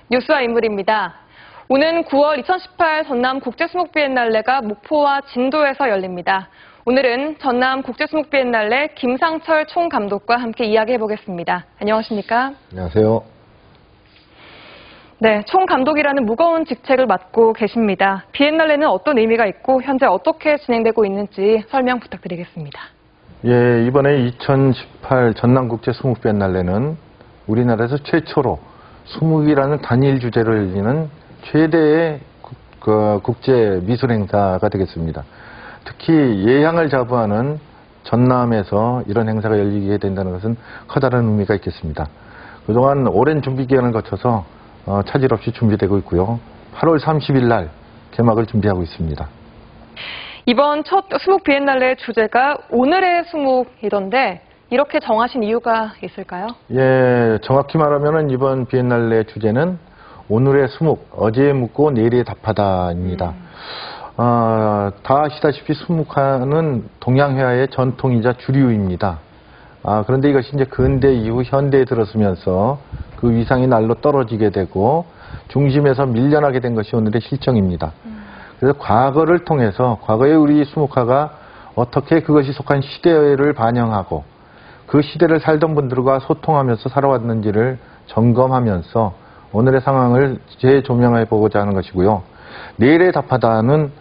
뉴스와 인물입니다. 오는 9월 2018 전남 국제수목비엔날레가 목포와 진도에서 열립니다. 오늘은 전남 국제수목비엔날레 김상철 총감독과 함께 이야기해보겠습니다. 안녕하십니까? 안녕하세요. 네, 총감독이라는 무거운 직책을 맡고 계십니다. 비엔날레는 어떤 의미가 있고 현재 어떻게 진행되고 있는지 설명 부탁드리겠습니다. 예, 이번에 2018 전남국제수목비엔날레는 우리나라에서 최초로 수목이라는 단일 주제로 열리는 최대의 국제 미술 행사가 되겠습니다. 특히 예향을 자부하는 전남에서 이런 행사가 열리게 된다는 것은 커다란 의미가 있겠습니다. 그동안 오랜 준비 기간을 거쳐서 차질 없이 준비되고 있고요. 8월 30일 날 개막을 준비하고 있습니다. 이번 첫 수목 비엔날레 주제가 오늘의 수목이던데 이렇게 정하신 이유가 있을까요? 예, 정확히 말하면 이번 비엔날레 주제는 오늘의 수목, 어제에 묻고 내일에 답하다입니다. 다 아시다시피 수목화는 동양회화의 전통이자 주류입니다. 그런데 이것이 이제 근대 이후 현대에 들어서면서 그 위상이 날로 떨어지게 되고 중심에서 밀려나게 된 것이 오늘의 실정입니다. 그래서 과거를 통해서 과거의 우리 수목화가 어떻게 그것이 속한 시대를 반영하고 그 시대를 살던 분들과 소통하면서 살아왔는지를 점검하면서 오늘의 상황을 재조명해 보고자 하는 것이고요. 내일에 답하다는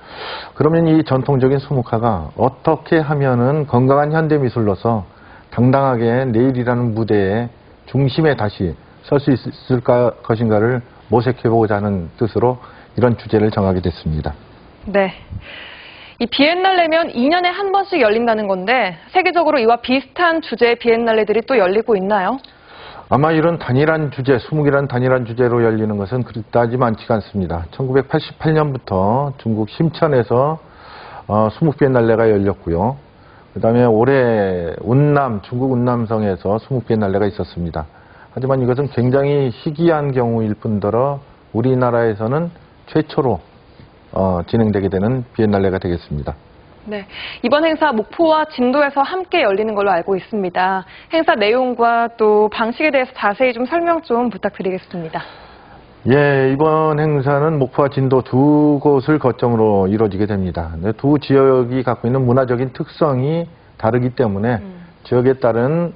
그러면 이 전통적인 수목화가 어떻게 하면은 건강한 현대미술로서 당당하게 내일이라는 무대에 중심에 다시 설 수 있을 것인가를 모색해 보고자 하는 뜻으로 이런 주제를 정하게 됐습니다. 네. 이 비엔날레면 2년에 한 번씩 열린다는 건데 세계적으로 이와 비슷한 주제의 비엔날레들이 또 열리고 있나요? 아마 이런 단일한 주제, 수목이라는 단일한 주제로 열리는 것은 그다지 많지가 않습니다. 1988년부터 중국 심천에서 수목 비엔날레가 열렸고요. 그 다음에 올해 중국 운남성에서 수목 비엔날레가 있었습니다. 하지만 이것은 굉장히 희귀한 경우일 뿐더러 우리나라에서는 최초로 진행되게 되는 비엔날레가 되겠습니다. 네, 이번 행사 목포와 진도에서 함께 열리는 걸로 알고 있습니다. 행사 내용과 또 방식에 대해서 자세히 좀 설명 좀 부탁드리겠습니다. 예, 이번 행사는 목포와 진도 두 곳을 거점으로 이루어지게 됩니다. 두 지역이 갖고 있는 문화적인 특성이 다르기 때문에 지역에 따른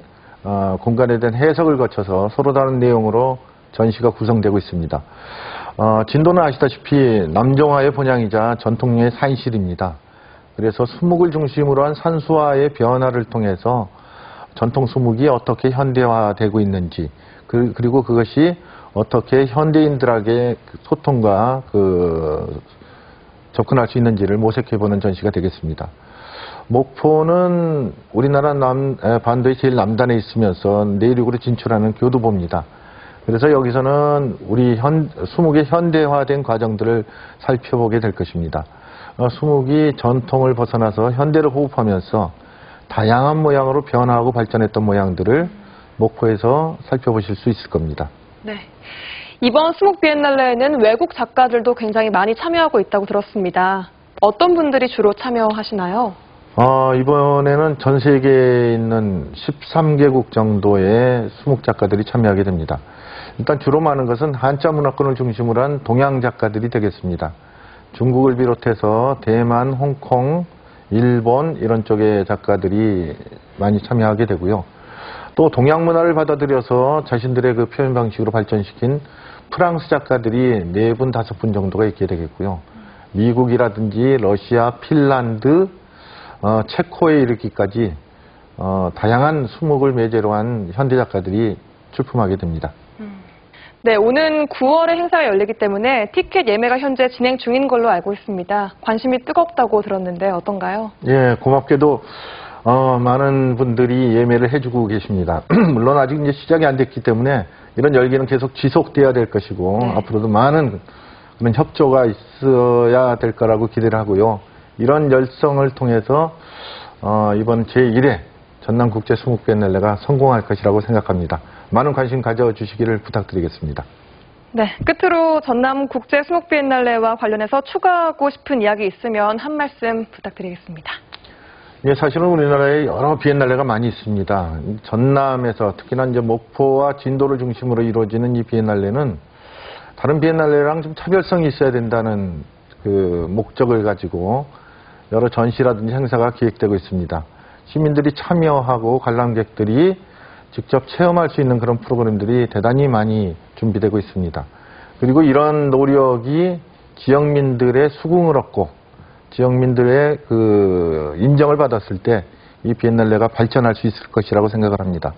공간에 대한 해석을 거쳐서 서로 다른 내용으로 전시가 구성되고 있습니다. 진도는 아시다시피 남정화의 본향이자 전통의 산실입니다. 그래서 수목을 중심으로 한 산수화의 변화를 통해서 전통 수목이 어떻게 현대화되고 있는지 그리고 그것이 어떻게 현대인들에게 소통과 접근할 수 있는지를 모색해보는 전시가 되겠습니다. 목포는 우리나라 반도의 제일 남단에 있으면서 내륙으로 진출하는 교두보입니다. 그래서 여기서는 우리 수목의 현대화된 과정들을 살펴보게 될 것입니다. 수목이 전통을 벗어나서 현대를 호흡하면서 다양한 모양으로 변화하고 발전했던 모양들을 목포에서 살펴보실 수 있을 겁니다. 네. 이번 수목 비엔날레에는 외국 작가들도 굉장히 많이 참여하고 있다고 들었습니다. 어떤 분들이 주로 참여하시나요? 이번에는 전 세계에 있는 13개국 정도의 수목 작가들이 참여하게 됩니다. 일단 주로 많은 것은 한자 문화권을 중심으로 한 동양 작가들이 되겠습니다. 중국을 비롯해서 대만, 홍콩, 일본 이런 쪽의 작가들이 많이 참여하게 되고요. 또 동양 문화를 받아들여서 자신들의 그 표현 방식으로 발전시킨 프랑스 작가들이 4분, 5분 정도가 있게 되겠고요. 미국이라든지 러시아, 핀란드, 체코에 이르기까지 다양한 수목을 매개로 한 현대 작가들이 출품하게 됩니다. 네, 오는 9월에 행사가 열리기 때문에 티켓 예매가 현재 진행 중인 걸로 알고 있습니다. 관심이 뜨겁다고 들었는데 어떤가요? 예, 고맙게도 많은 분들이 예매를 해주고 계십니다. 물론 아직 이제 시작이 안 됐기 때문에 이런 열기는 계속 지속돼야 될 것이고 앞으로도 많은 그런 협조가 있어야 될 거라고 기대를 하고요. 이런 열성을 통해서 이번 제1회 전남국제수목비엔날레가 성공할 것이라고 생각합니다. 많은 관심 가져주시기를 부탁드리겠습니다. 네, 끝으로 전남국제수목비엔날레와 관련해서 추가하고 싶은 이야기 있으면 한 말씀 부탁드리겠습니다. 예, 사실은 우리나라에 여러 비엔날레가 많이 있습니다. 전남에서 특히나 이제 목포와 진도를 중심으로 이루어지는 이 비엔날레는 다른 비엔날레랑 좀 차별성이 있어야 된다는 그 목적을 가지고 여러 전시라든지 행사가 기획되고 있습니다. 시민들이 참여하고 관람객들이 직접 체험할 수 있는 그런 프로그램들이 대단히 많이 준비되고 있습니다. 그리고 이런 노력이 지역민들의 수긍을 얻고 지역민들의 그 인정을 받았을 때 이 비엔날레가 발전할 수 있을 것이라고 생각을 합니다.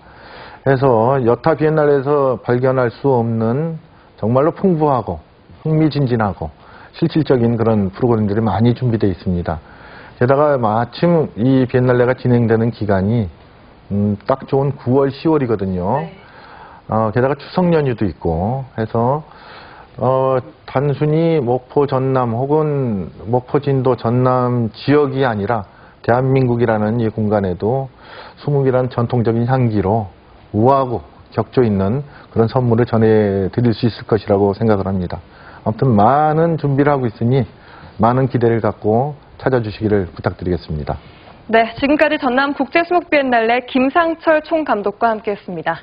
그래서 여타 비엔날레에서 발견할 수 없는 정말로 풍부하고 흥미진진하고 실질적인 그런 프로그램들이 많이 준비되어 있습니다. 게다가 마침 이 비엔날레가 진행되는 기간이 딱 좋은 9월, 10월이거든요. 네. 게다가 추석 연휴도 있고 해서 단순히 목포 전남 혹은 목포 진도 전남 지역이 아니라 대한민국이라는 이 공간에도 수묵이라는 전통적인 향기로 우아하고 격조 있는 그런 선물을 전해드릴 수 있을 것이라고 생각을 합니다. 아무튼 많은 준비를 하고 있으니 많은 기대를 갖고 찾아주시기를 부탁드리겠습니다. 네, 지금까지 전남 국제수묵비엔날레 김상철 총감독과 함께했습니다.